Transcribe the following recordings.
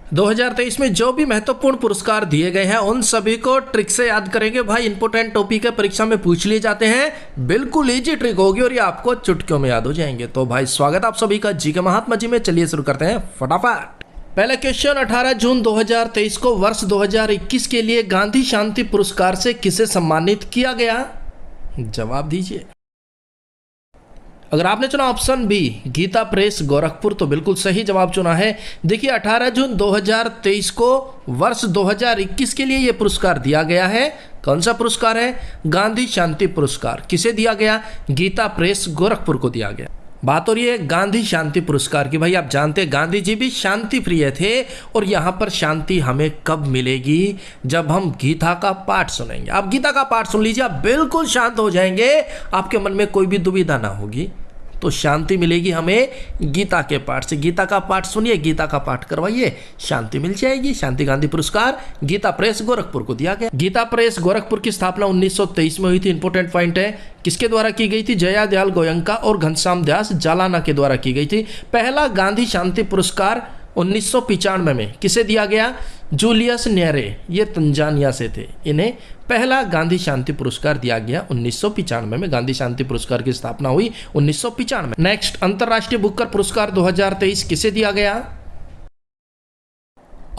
2023 में जो भी महत्वपूर्ण पुरस्कार दिए गए हैं उन सभी को ट्रिक से याद करेंगे भाई। इंपोर्टेंट टॉपिक है, परीक्षा में पूछ लिए जाते हैं, बिल्कुल इजी ट्रिक होगी और ये आपको चुटकियों में याद हो जाएंगे। तो भाई स्वागत आप सभी का जी के महात्मा जी में। चलिए शुरू करते हैं फटाफट। पहला क्वेश्चन, 18 जून 2023 को वर्ष 2021 के लिए गांधी शांति पुरस्कार से किसे सम्मानित किया गया? जवाब दीजिए। अगर आपने चुना option B Gita Press Gorakhpur तो बिल्कुल सही जवाब चुना है। देखिए 18 जून 2023 को वर्ष 2021 के लिए यह पुरस्कार दिया गया है। कौन सा पुरस्कार है? गांधी शांति पुरस्कार। किसे दिया गया? गीता प्रेस गोरखपुर को दिया गया। बात हो रही है गांधी शांति पुरस्कार की। भाई आप जानते हैं गांधी जी भी शांति प्रिय थे और यहाँ पर शांति हमें कब मिलेगी? जब हम गीता का पाठ सुनेंगे। आप गीता का पाठ सुन लीजिए, आप बिल्कुल शांत हो जाएंगे, आपके मन में कोई भी दुविधा ना होगी। तो शांति मिलेगी हमें गीता के पाठ से। गीता का पाठ सुनिए, गीता का पाठ करवाइए, शांति मिल जाएगी। शांति गांधी पुरस्कार गीता प्रेस गोरखपुर को दिया गया। गीता प्रेस गोरखपुर की स्थापना 1923 में हुई थी। इंपोर्टेंट पॉइंट है, किसके द्वारा की गई थी? जया दयाल गोयंका और घनश्याम दास जालाना के द्वारा की गई थी। पहला गांधी शांति पुरस्कार 1995 में किसे दिया गया? जूलियस न्येरे, ये तंजानिया से थे। इन्हें पहला गांधी शांति पुरस्कार दिया गया 1995 में। गांधी शांति पुरस्कार की स्थापना हुई 1995 में। नेक्स्ट, अंतरराष्ट्रीय बुकर पुरस्कार 2023 किसे दिया गया?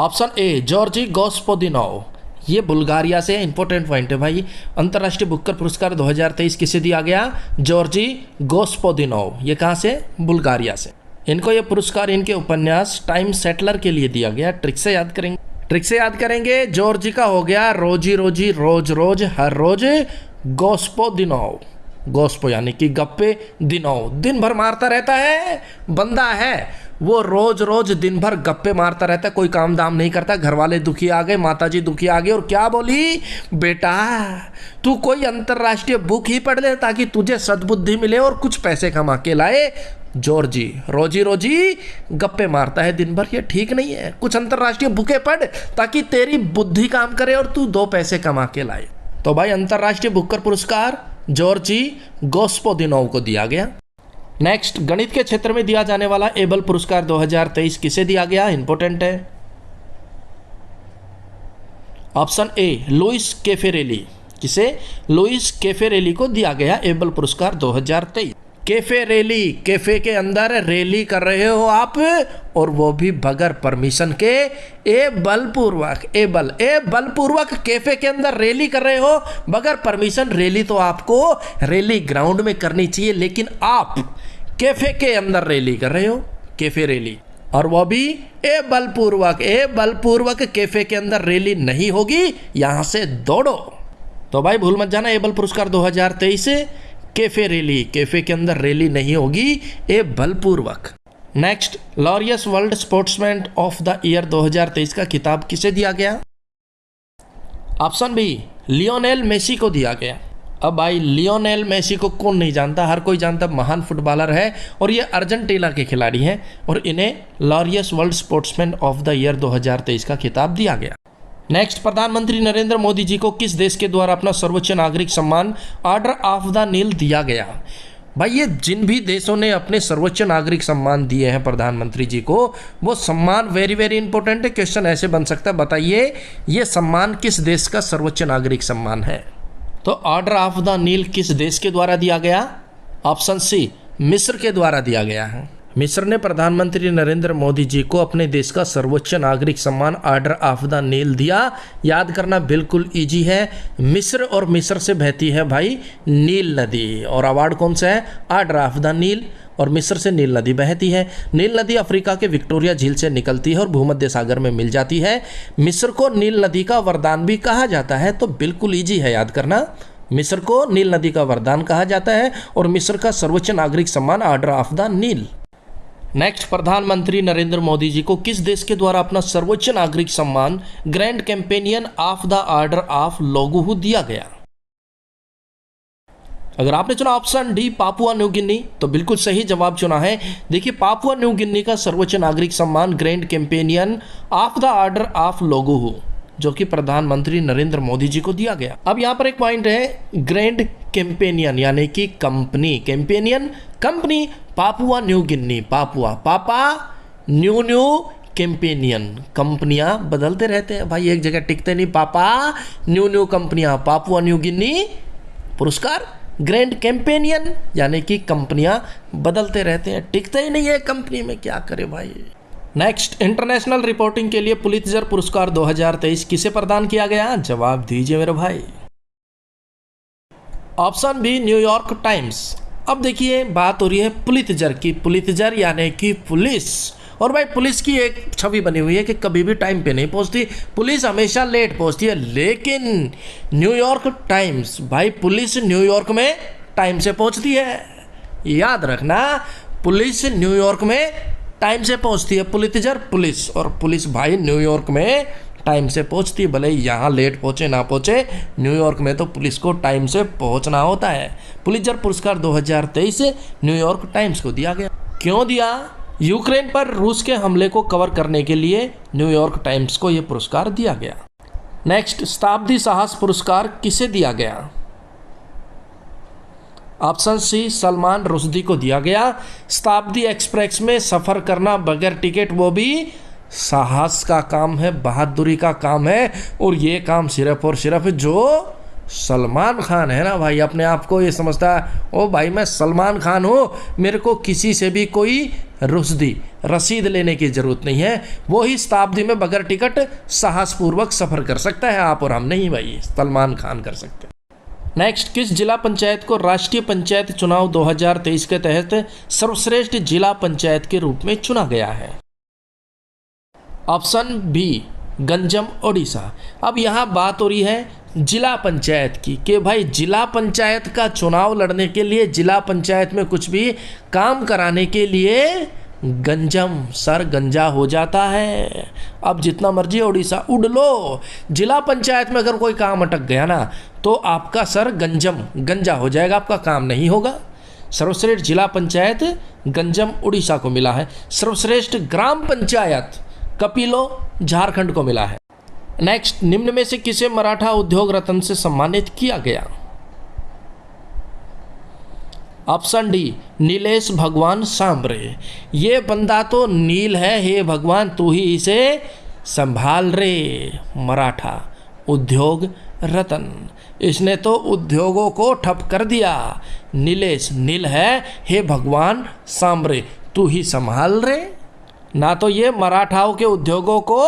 ऑप्शन ए जॉर्जी गोस्पोदिनोव, ये बुल्गारिया से। इंपॉर्टेंट पॉइंट है भाई, अंतरराष्ट्रीय बुकर पुरस्कार 2023 किसे दिया गया? जॉर्जी गोस्पोदिनोव। ये कहाँ से? बुल्गारिया से। इनको ये पुरस्कार इनके उपन्यास टाइम सेटलर के लिए दिया गया। ट्रिक से याद करेंगे, ट्रिक से याद करेंगे। जॉर्जी का हो गया रोजी रोजी, रोज रोज, हर रोज। गोस्पोदिनोव, गोस्पो यानी कि गप्पे, दिनोव दिन भर मारता रहता है। बंदा है वो रोज रोज दिन भर गप्पे मारता रहता है, कोई काम दाम नहीं करता। घर वाले दुखी आ गए, माता जी दुखी आ गई और क्या बोली? बेटा तू कोई अंतरराष्ट्रीय बुक ही पढ़ ले ताकि तुझे सद्बुद्धि मिले और कुछ पैसे कमा के लाए। जॉर्जी रोजी रोजी गप्पे मारता है दिन भर, ये ठीक नहीं है। कुछ अंतरराष्ट्रीय बुकें पढ़ ताकि तेरी बुद्धि काम करे और तू 2 पैसे कमा के लाए। तो भाई अंतरराष्ट्रीय बुकर पुरस्कार जॉर्जी गोस्पोदिनोव को दिया गया। नेक्स्ट, गणित के क्षेत्र में दिया जाने वाला एबल पुरस्कार 2023 किसे दिया गया? इंपोर्टेंट है। Option A Louis Caffarelli. किसे? लुइस कैफेरेली को दिया गया एबल पुरस्कार 2023। कैफे रैली, कैफे के अंदर रैली कर रहे हो आप और वो भी बगैर परमिशन के। ए बलपूर्वक कैफे के अंदर रैली कर रहे हो बगैर परमिशन। रैली तो आपको रैली ग्राउंड में करनी चाहिए, लेकिन आप कैफे के अंदर रैली कर रहे हो, कैफे रैली, और वो भी ए बलपूर्वक कैफे के अंदर रैली नहीं होगी, यहां से दौड़ो। तो भाई भूल मत जाना, एबल पुरस्कार 2023 कैफे रैली, कैफे के अंदर रैली नहीं होगी, ए बलपूर्वक। Next, Laureus world sportsman of the year 2023 का खिताब किसे दिया गया? ऑप्शन बी लियोनेल मेसी को दिया गया। अब भाई लियोनेल मेसी को कौन नहीं जानता, हर कोई जानता, महान फुटबॉलर है और ये अर्जेंटीना के खिलाड़ी हैं और इन्हें Laureus world sportsman of the year 2023 का खिताब दिया गया। नेक्स्ट, प्रधानमंत्री नरेंद्र मोदी जी को किस देश के द्वारा अपना सर्वोच्च नागरिक सम्मान ऑर्डर ऑफ द नील दिया गया? भाई ये जिन भी देशों ने अपने सर्वोच्च नागरिक सम्मान दिए हैं प्रधानमंत्री जी को, वो सम्मान वेरी वेरी इंपॉर्टेंट है। क्वेश्चन ऐसे बन सकता है, बताइए ये सम्मान किस देश का सर्वोच्च नागरिक सम्मान है? तो ऑर्डर ऑफ द नील किस देश के द्वारा दिया गया? ऑप्शन सी मिस्र के द्वारा दिया गया है। मिस्र ने प्रधानमंत्री नरेंद्र मोदी जी को अपने देश का सर्वोच्च नागरिक सम्मान ऑर्डर ऑफ द नील दिया। याद करना बिल्कुल इजी है। मिस्र और मिस्र से बहती है भाई नील नदी, और अवार्ड कौन सा है? ऑर्डर ऑफ द नील, और मिस्र से नील नदी बहती है। नील नदी अफ्रीका के विक्टोरिया झील से निकलती है और भूमध्य सागर में मिल जाती है। मिस्र को नील नदी का वरदान भी कहा जाता है, तो बिल्कुल इजी है याद करना। मिस्र को नील नदी का वरदान कहा जाता है और मिस्र का सर्वोच्च नागरिक सम्मान Order of the Nile. Next, प्रधानमंत्री नरेंद्र मोदी जी को किस देश के द्वारा अपना सर्वोच्च नागरिक सम्मान grand companion of the order of लोगोहू दिया गया? अगर आपने चुना option D Papua New Guinea तो बिल्कुल सही जवाब चुना है। देखिए पापुआ न्यू गिनी का सर्वोच्च नागरिक सम्मान grand companion of the order of लोगोहू, जो कि प्रधानमंत्री नरेंद्र मोदी जी को दिया गया। अब यहाँ पर एक पॉइंट है, ग्रैंड कैंपेनियन यानी कि company, companion company Papua New Guinea, Papua पापा न्यू न्यू कैंपेनियन। कंपनियां बदलते रहते हैं भाई, एक जगह टिकते नहीं पापा। न्यू न्यू कंपनियां, पापुआ न्यू गिनी पुरस्कार ग्रैंड कैंपेनियन, यानी कि कंपनियां बदलते रहते हैं, टिकते ही नहीं है कंपनी में, क्या करे भाई। नेक्स्ट, इंटरनेशनल रिपोर्टिंग के लिए पुलित्जर पुरस्कार 2023 किसे प्रदान किया गया? जवाब दीजिए मेरे भाई। Option B, New York Times. अब देखिए बात हो रही है पुलित्जर की, पुलित्जर यानी कि पुलिस। और भाई पुलिस की एक छवि बनी हुई है कि कभी भी टाइम पे नहीं पहुंचती, पुलिस हमेशा लेट पहुंचती है। लेकिन न्यूयॉर्क टाइम्स, भाई पुलिस न्यूयॉर्क में टाइम से पहुंचती है, याद रखना, पुलिस न्यूयॉर्क में टाइम से पहुंचती है। पुलित्जर पुलिस, और पुलिस भाई न्यूयॉर्क में टाइम से पहुंचती है, भले यहाँ लेट पहुंचे ना पहुंचे, न्यूयॉर्क में तो पुलिस को टाइम से पहुंचना होता है। पुलित्जर पुरस्कार 2023 न्यूयॉर्क टाइम्स को दिया गया। क्यों दिया? यूक्रेन पर रूस के हमले को कवर करने के लिए न्यूयॉर्क टाइम्स को यह पुरस्कार दिया गया। नेक्स्ट, शताब्दी साहस पुरस्कार किसे दिया गया? ऑप्शन सी, सलमान रुश्दी को दिया गया। शताब्दी एक्सप्रेस में सफ़र करना बगैर टिकट, वो भी साहस का काम है, बहादुरी का काम है, और ये काम सिर्फ और सिर्फ जो सलमान खान है ना भाई, अपने आप को ये समझता है ओ भाई मैं सलमान खान हूँ, मेरे को किसी से भी कोई रुश्दी रसीद लेने की ज़रूरत नहीं है, वो ही शताब्दी में बगैर टिकट साहसपूर्वक सफ़र कर सकता है। आप और हम नहीं भाई, सलमान खान कर सकते हैं। नेक्स्ट, किस जिला पंचायत को राष्ट्रीय पंचायत चुनाव 2023 के तहत सर्वश्रेष्ठ जिला पंचायत के रूप में चुना गया है? Option B, Ganjam Odisha. अब यहाँ बात हो रही है जिला पंचायत की, कि भाई जिला पंचायत का चुनाव लड़ने के लिए, जिला पंचायत में कुछ भी काम कराने के लिए गंजम सर गंजा हो जाता है। अब जितना मर्जी ओडिशा उड़ लो, जिला पंचायत में अगर कोई काम अटक गया ना तो आपका सर गंजम गंजा हो जाएगा, आपका काम नहीं होगा। सर्वश्रेष्ठ जिला पंचायत गंजम उड़ीसा को मिला है। सर्वश्रेष्ठ ग्राम पंचायत कपिलो झारखंड को मिला है। नेक्स्ट, निम्न में से किसे मराठा उद्योग रत्न से सम्मानित किया गया? ऑप्शन डी, नीलेश भगवान सांबरे। ये बंदा तो नील है, हे भगवान तू ही इसे संभाल रे, मराठा उद्योग रत्न, इसने तो उद्योगों को ठप कर दिया। नीलेश नील है, हे भगवान सांबरे तू ही संभाल रे, ना तो ये मराठाओं के उद्योगों को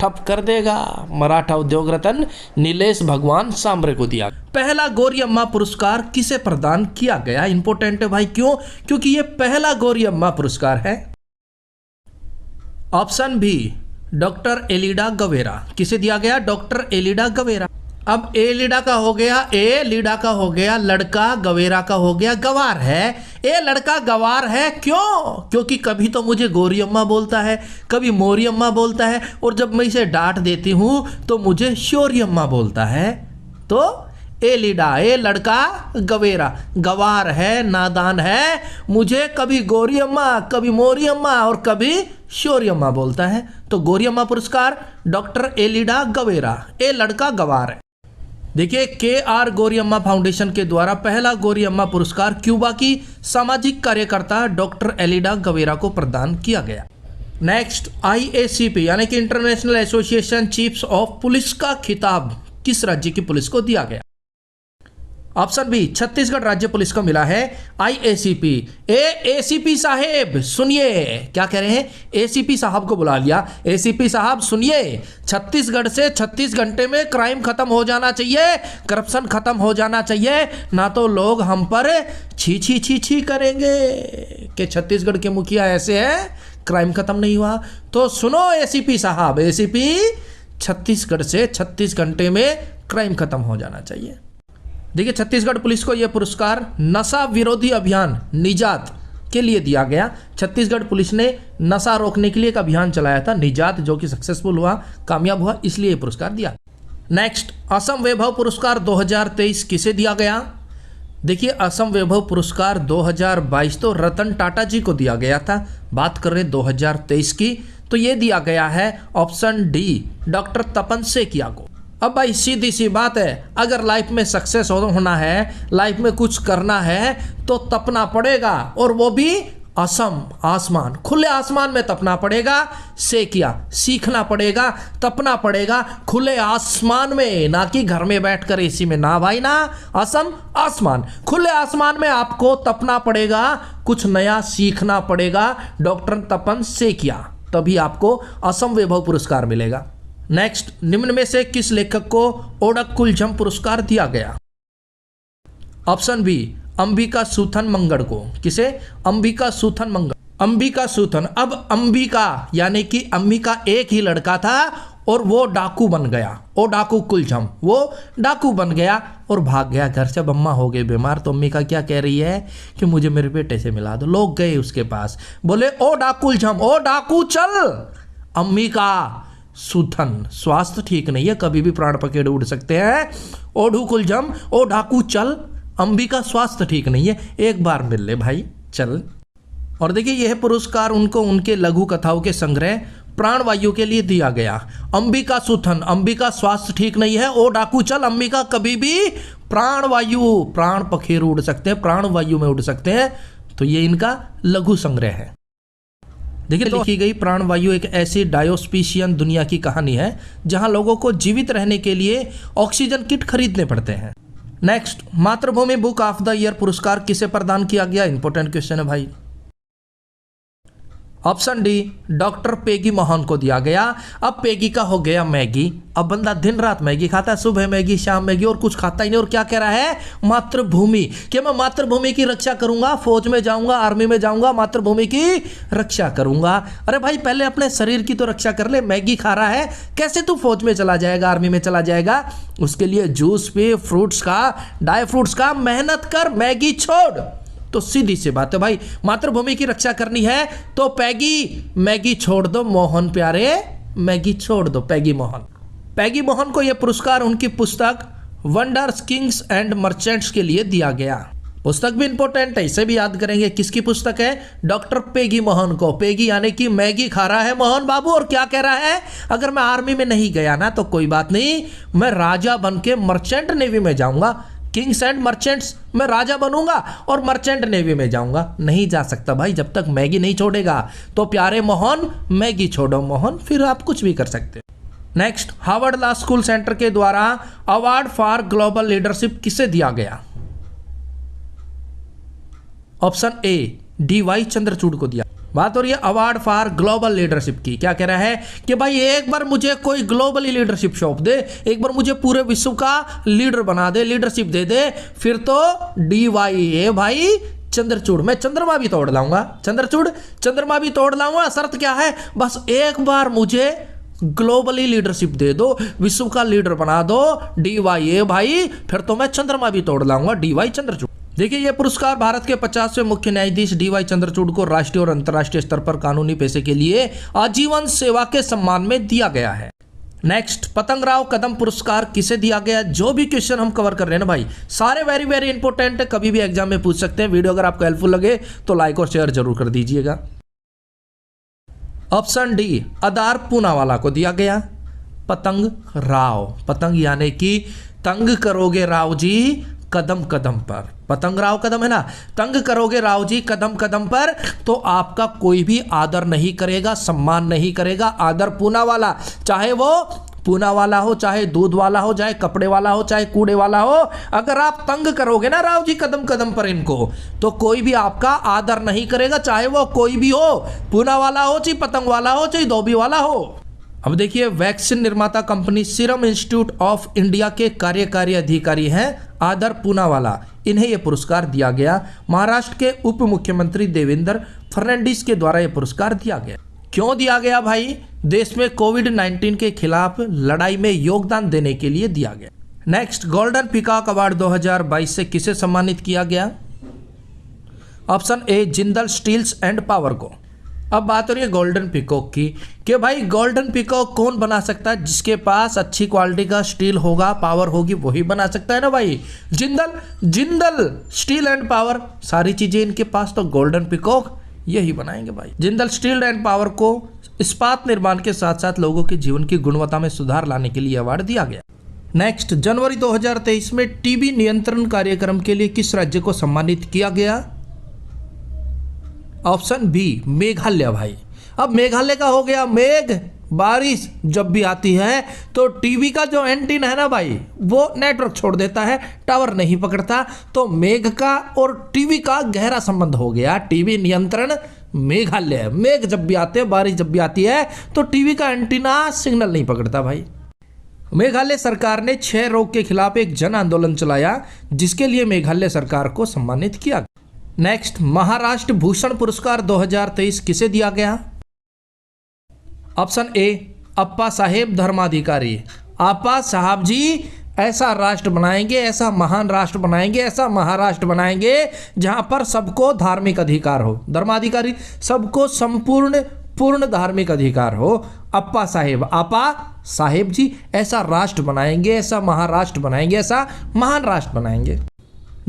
ठप कर देगा। मराठा उद्योग रत्न नीलेश भगवान सांबरे को दिया। पहला गौरी अम्मा पुरस्कार किसे प्रदान किया गया? इंपॉर्टेंट है भाई, क्यों? क्योंकि ये पहला गौरी अम्मा पुरस्कार है। Option B, doctor Aleida Guevara. किसे दिया गया? Doctor Aleida Guevara. अब ए लीडा का हो गया, ए लीडा का हो गया लड़का, गवेरा का हो गया गवार है। ए लड़का गवार है, क्यों? क्योंकि कभी तो मुझे गौरी अम्मा बोलता है, कभी मोरी अम्मा बोलता है, और जब मैं इसे डांट देती हूँ तो मुझे शौरी अम्मा बोलता है। तो ए लीडा, ए लड़का गवेरा, गवार है, नादान है, मुझे कभी गौरी अम्मा, कभी मोरी अम्मा और कभी शौरी अम्मा बोलता है। तो गौरी अम्मा पुरस्कार डॉक्टर ए लीडा गवेरा, ए लड़का गवार है। देखिए, KR गौरी अम्मा फाउंडेशन के द्वारा पहला गौरी अम्मा पुरस्कार क्यूबा की सामाजिक कार्यकर्ता डॉक्टर एलिडा गवेरा को प्रदान किया गया। नेक्स्ट, IACP यानी कि international association chiefs of police का खिताब किस राज्य की पुलिस को दिया गया? ऑप्शन बी, छत्तीसगढ़ राज्य पुलिस को मिला है IACP। ACP साहेब सुनिए, क्या कह रहे हैं? ACP साहब को बुला लिया। ACP साहब सुनिए, छत्तीसगढ़ से 36 घंटे में क्राइम खत्म हो जाना चाहिए, करप्शन खत्म हो जाना चाहिए, ना तो लोग हम पर छी छी छी छी करेंगे कि छत्तीसगढ़ के मुखिया ऐसे हैं, क्राइम खत्म नहीं हुआ। तो सुनो ACP साहब, ACP छत्तीसगढ़ से 36 घंटे में क्राइम खत्म हो जाना चाहिए। देखिए, छत्तीसगढ़ पुलिस को यह पुरस्कार नशा विरोधी अभियान निजात के लिए दिया गया। छत्तीसगढ़ पुलिस ने नशा रोकने के लिए एक अभियान चलाया था निजात, जो कि सक्सेसफुल हुआ, कामयाब हुआ, इसलिए यह पुरस्कार दिया। नेक्स्ट, असम वैभव पुरस्कार 2023 किसे दिया गया? देखिए, असम वैभव पुरस्कार 2022 तो रतन टाटा जी को दिया गया था। बात कर रहे 2023 की, तो ये दिया गया है ऑप्शन डी, डॉक्टर तपन सेकिया को। अब भाई सीधी सी बात है, अगर लाइफ में सक्सेस होना है, लाइफ में कुछ करना है, तो तपना पड़ेगा, और वो भी असम आसमान, खुले आसमान में तपना पड़ेगा। से किया सीखना पड़ेगा, तपना पड़ेगा खुले आसमान में, ना कि घर में बैठकर एसी में, ना भाई ना। असम आसमान, खुले आसमान में आपको तपना पड़ेगा, कुछ नया सीखना पड़ेगा। डॉक्टर तपन से किया, तभी आपको असम वैभव पुरस्कार मिलेगा। नेक्स्ट, निम्न में से किस लेखक को ओडक्कुलझम पुरस्कार दिया गया? ऑप्शन बी, अंबिका सूथन मंगड़ को। किसे? अंबिका सूथन मंगड़। अंबिका सूथन। अब अंबिका यानी कि अंबिका एक ही लड़का था और वो डाकू बन गया। ओ डाकू कुलझम, वो डाकू बन गया और भाग गया घर से। अब अम्मा हो गई बीमार, तो अंबिका क्या कह रही है कि मुझे मेरे बेटे से मिला दो। लोग गए उसके पास, बोले ओ डाकुलझम, ओ डाकू चल। अंबिका सूथन, स्वास्थ्य ठीक नहीं है, कभी भी प्राण पखेरु उड़ सकते हैं। ओ ढुकुलझम, ओ डाकू चल। अंबिका स्वास्थ्य ठीक नहीं है, एक बार मिल ले भाई, चल। और देखिए यह पुरस्कार उनको उनके लघु कथाओं के संग्रह प्राणवायु के लिए दिया गया। अंबिका सूथन, अंबिका स्वास्थ्य ठीक नहीं है। ओ डाकू चल, अंबिका कभी भी प्राणवायु, प्राण पखेरु उड़ सकते हैं, प्राणवायु में उड़ सकते हैं। तो ये इनका लघु संग्रह है। देखिए लिखी गई प्राणवायु एक ऐसी डायोस्पीशियन दुनिया की कहानी है जहां लोगों को जीवित रहने के लिए ऑक्सीजन किट खरीदने पड़ते हैं। नेक्स्ट, मातृभूमि बुक ऑफ द ईयर पुरस्कार किसे प्रदान किया गया? इंपॉर्टेंट क्वेश्चन है भाई। Option D, doctor Peggy Mohan को दिया गया। अब पेगी का हो गया मैगी। अब बंदा दिन रात मैगी खाता है, सुबह मैगी, शाम मैगी, और कुछ खाता ही नहीं। और क्या कह रहा है? मातृभूमि, कि मैं मातृभूमि की रक्षा करूंगा, फौज में जाऊंगा, आर्मी में जाऊंगा, मातृभूमि की रक्षा करूंगा। अरे भाई पहले अपने शरीर की तो रक्षा कर ले। मैगी खा रहा है, कैसे तू फौज में चला जाएगा, आर्मी में चला जाएगा? उसके लिए जूस पे, फ्रूट्स का, ड्राई फ्रूट्स का, मेहनत कर, मैगी छोड़। तो सीधी सी बात है भाई, मातृभूमि की रक्षा करनी है तो मैगी छोड़ दो मोहन प्यारे, मैगी छोड़ दो। पैगी मोहन को यह पुरस्कार उनकी पुस्तक वंडर्स किंग्स एंड मर्चेंट्स के लिए दिया गया। पुस्तक भी इंपॉर्टेंट है, इसे भी याद करेंगे। किसकी पुस्तक है? डॉक्टर पेगी मोहन को। पेगी यानी कि मैगी खा रहा है मोहन बाबू, और क्या कह रहा है? अगर मैं आर्मी में नहीं गया ना तो कोई बात नहीं, मैं राजा बन के मर्चेंट नेवी में जाऊंगा। किंग्स एंड मर्चेंट्स, मैं राजा बनूंगा और मर्चेंट नेवी में जाऊंगा। नहीं जा सकता भाई जब तक मैगी नहीं छोड़ेगा। तो प्यारे मोहन, मैगी छोड़ो मोहन, फिर आप कुछ भी कर सकते हो। Next, Harvard law school centre के द्वारा अवार्ड फॉर ग्लोबल लीडरशिप किसे दिया गया? ऑप्शन ए, डी.वाई. चंद्रचूड़ को दिया। बात हो रही है अवार्ड फॉर ग्लोबल लीडरशिप की। क्या कह रहा है कि भाई एक बार मुझे कोई ग्लोबली लीडरशिप सौंप दे, एक बार मुझे पूरे विश्व का लीडर बना दे, लीडरशिप दे दे, फिर तो डी.वाई. भाई चंद्रचूड़, मैं चंद्रमा भी तोड़ लाऊंगा। चंद्रमा भी तोड़ लाऊंगा। शर्त क्या है? बस एक बार मुझे ग्लोबली लीडरशिप दे दो, विश्व का लीडर बना दो डी.वाई. भाई, फिर तो मैं चंद्रमा भी तोड़ लाऊंगा। डी.वाई. चंद्रचूड़। देखिए यह पुरस्कार भारत के 50वें मुख्य न्यायाधीश डी.वाई. चंद्रचूड़ को राष्ट्रीय और अंतर्राष्ट्रीय स्तर पर कानूनी पेशे के लिए आजीवन सेवा के सम्मान में दिया गया है। नेक्स्ट, पतंगराव कदम पुरस्कार किसे दिया गया? जो भी क्वेश्चन हम कवर कर रहे हैं ना भाई, सारे वेरी वेरी इंपॉर्टेंट है, कभी भी एग्जाम में पूछ सकते हैं। वीडियो अगर आपको हेल्पफुल लगे तो लाइक और शेयर जरूर कर दीजिएगा। ऑप्शन डी, अदार पूनावाला को दिया गया। पतंग राव, पतंग यानी कि तंग करोगे राव जी कदम कदम पर। पतंग राव कदम है ना, तंग करोगे राव जी कदम कदम पर तो आपका कोई भी आदर नहीं करेगा, सम्मान नहीं करेगा। आदर पूनावाला, चाहे वो पूना वाला हो, चाहे दूध वाला हो, चाहे कपड़े वाला हो, चाहे कूड़े वाला हो, अगर आप तंग करोगे ना राव जी कदम कदम पर इनको, तो कोई भी आपका आदर नहीं करेगा, चाहे वो कोई भी हो, पूना वाला हो, चाहे पतंग वाला हो, चाहे धोबी वाला हो। अब देखिए, वैक्सीन निर्माता company serum institute of India के कार्यकारी अधिकारी हैं आदर पूनावाला। इन्हें यह पुरस्कार दिया गया। महाराष्ट्र के उप मुख्यमंत्री देवेंद्र फर्नांडिस के द्वारा यह पुरस्कार दिया गया। क्यों दिया गया भाई? देश में कोविड-19 के खिलाफ लड़ाई में योगदान देने के लिए दिया गया। नेक्स्ट, गोल्डन पीकॉक अवार्ड 2022 से किसे सम्मानित किया गया? Option A, Jindal Steels and Power को। अब बात हो रही है गोल्डन पीकॉक की कि भाई गोल्डन पीकॉक कौन बना सकता है? जिसके पास अच्छी क्वालिटी का स्टील होगा, पावर होगी, वही बना सकता है ना भाई। जिंदल स्टील एंड पावर, सारी चीजें इनके पास, तो गोल्डन पीकॉक यही बनाएंगे भाई। जिंदल स्टील एंड पावर को इस्पात निर्माण के साथ साथ लोगों के जीवन की गुणवत्ता में सुधार लाने के लिए अवार्ड दिया गया। नेक्स्ट, जनवरी 2023 में टीबी नियंत्रण कार्यक्रम के लिए किस राज्य को सम्मानित किया गया? ऑप्शन बी मेघालय भाई। अब मेघालय का हो गया मेघ, बारिश जब भी आती है तो टीवी का जो एंटीना है ना भाई वो नेटवर्क छोड़ देता है, टावर नहीं पकड़ता। तो मेघ का और टीवी का गहरा संबंध हो गया। टीवी नियंत्रण मेघालय। मेघ जब भी आते हैं, बारिश जब भी आती है तो टीवी का एंटीना सिग्नल नहीं पकड़ता भाई। मेघालय सरकार ने क्षय रोग के खिलाफ एक जन आंदोलन चलाया, जिसके लिए मेघालय सरकार को सम्मानित किया। नेक्स्ट, महाराष्ट्र भूषण पुरस्कार 2023 किसे दिया गया? ऑप्शन ए अप्पा साहेब धर्माधिकारी। आपा साहब जी ऐसा राष्ट्र बनाएंगे, ऐसा महान राष्ट्र बनाएंगे, ऐसा महाराष्ट्र बनाएंगे जहां पर सबको धार्मिक अधिकार हो। धर्माधिकारी सबको संपूर्ण पूर्ण धार्मिक अधिकार हो। अप्पा साहेब, आपा साहेब जी ऐसा राष्ट्र बनाएंगे, ऐसा महाराष्ट्र बनाएंगे, ऐसा महान राष्ट्र बनाएंगे।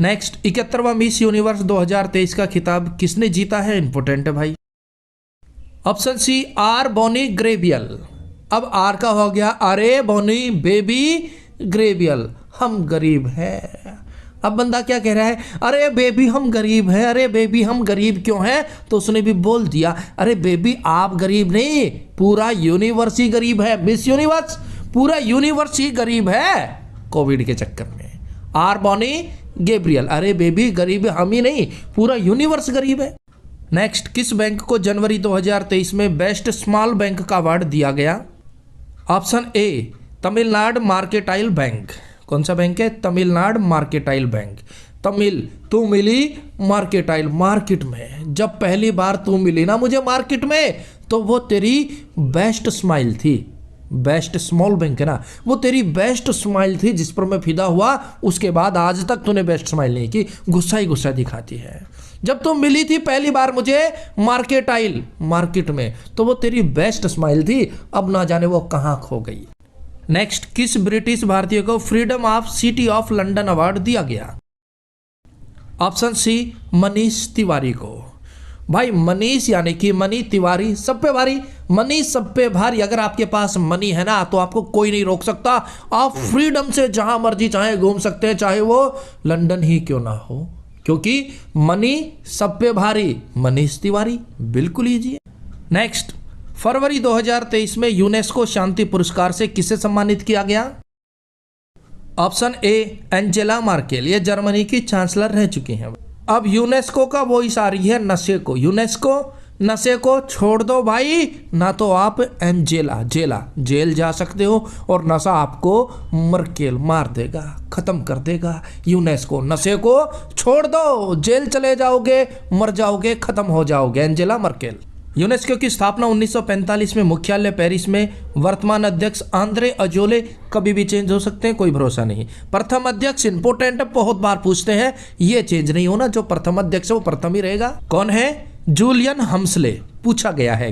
नेक्स्ट, 71वां मिस यूनिवर्स 2023 का खिताब किसने जीता है? इंपोर्टेंट है भाई। ऑप्शन सी आर बोनी ग्रेबियल। अब आर का हो गया अरे बोनी बेबी ग्रेबियल, हम गरीब हैं। अब बंदा क्या कह रहा है? अरे बेबी हम गरीब हैं, अरे बेबी हम गरीब क्यों हैं? तो उसने भी बोल दिया अरे बेबी आप गरीब नहीं, पूरा यूनिवर्स ही गरीब है। मिस यूनिवर्स पूरा यूनिवर्स ही गरीब है कोविड के चक्कर में। आर बोनी गैब्रियल, अरे बेबी गरीब हम ही नहीं, पूरा यूनिवर्स गरीब है। नेक्स्ट, किस बैंक को जनवरी 2023 में बेस्ट स्मॉल बैंक का अवार्ड दिया गया? ऑप्शन ए तमिलनाडु मार्केटाइल बैंक। कौन सा बैंक है? Tamil Nadu mercantile bank. तमिल तू मिली मार्केटाइल, मार्केट में जब पहली बार तू मिली ना मुझे मार्केट में तो वो तेरी बेस्ट स्माइल थी। बेस्ट स्मॉल बैंक है ना, वो तेरी बेस्ट स्माइल थी जिस पर मैं फिदा हुआ। उसके बाद आज तक तूने बेस्ट स्माइल नहीं की, गुस्सा ही गुस्सा दिखाती है। जब तुम मिली थी पहली बार मुझे मार्केटाइल मार्केट में तो वो तेरी बेस्ट स्माइल थी, अब ना जाने वो कहाँ खो गई। नेक्स्ट, किस ब्रिटिश भारतीय को freedom of city of London award दिया गया? ऑप्शन सी मनीष तिवारी को। भाई मनीष यानी कि मनी तिवारी सब पे भारी, मनी सब पे भारी। अगर आपके पास मनी है ना तो आपको कोई नहीं रोक सकता, आप फ्रीडम से जहां मर्जी चाहे घूम सकते हैं, चाहे वो लंदन ही क्यों ना हो, क्योंकि मनी सब पे भारी। मनीष तिवारी बिल्कुल लीजिए। नेक्स्ट, फरवरी 2023 में यूनेस्को शांति पुरस्कार से किसे सम्मानित किया गया? ऑप्शन ए एंजेला मार्केल, ये जर्मनी की चांसलर रह चुकी हैं। अब यूनेस्को का वो इशारा है नशे को, यूनेस्को नशे को छोड़ दो भाई, ना तो आप जेल जा सकते हो और नशा आपको मर्केल मार देगा, खत्म कर देगा। यूनेस्को नशे को छोड़ दो, जेल चले जाओगे, मर जाओगे, खत्म हो जाओगे। Angela Merkel. यूनेस्को की स्थापना 1945 में, मुख्यालय पेरिस में। वर्तमान अध्यक्ष आंद्रे अजोले, कभी भी चेंज हो सकते हैं, कोई भरोसा नहीं। प्रथम अध्यक्ष इंपोर्टेंट है, बहुत बार पूछते हैं, ये चेंज नहीं होना, जो प्रथम अध्यक्ष है वो प्रथम ही रहेगा। कौन है? जूलियन हम्सले, पूछा गया है।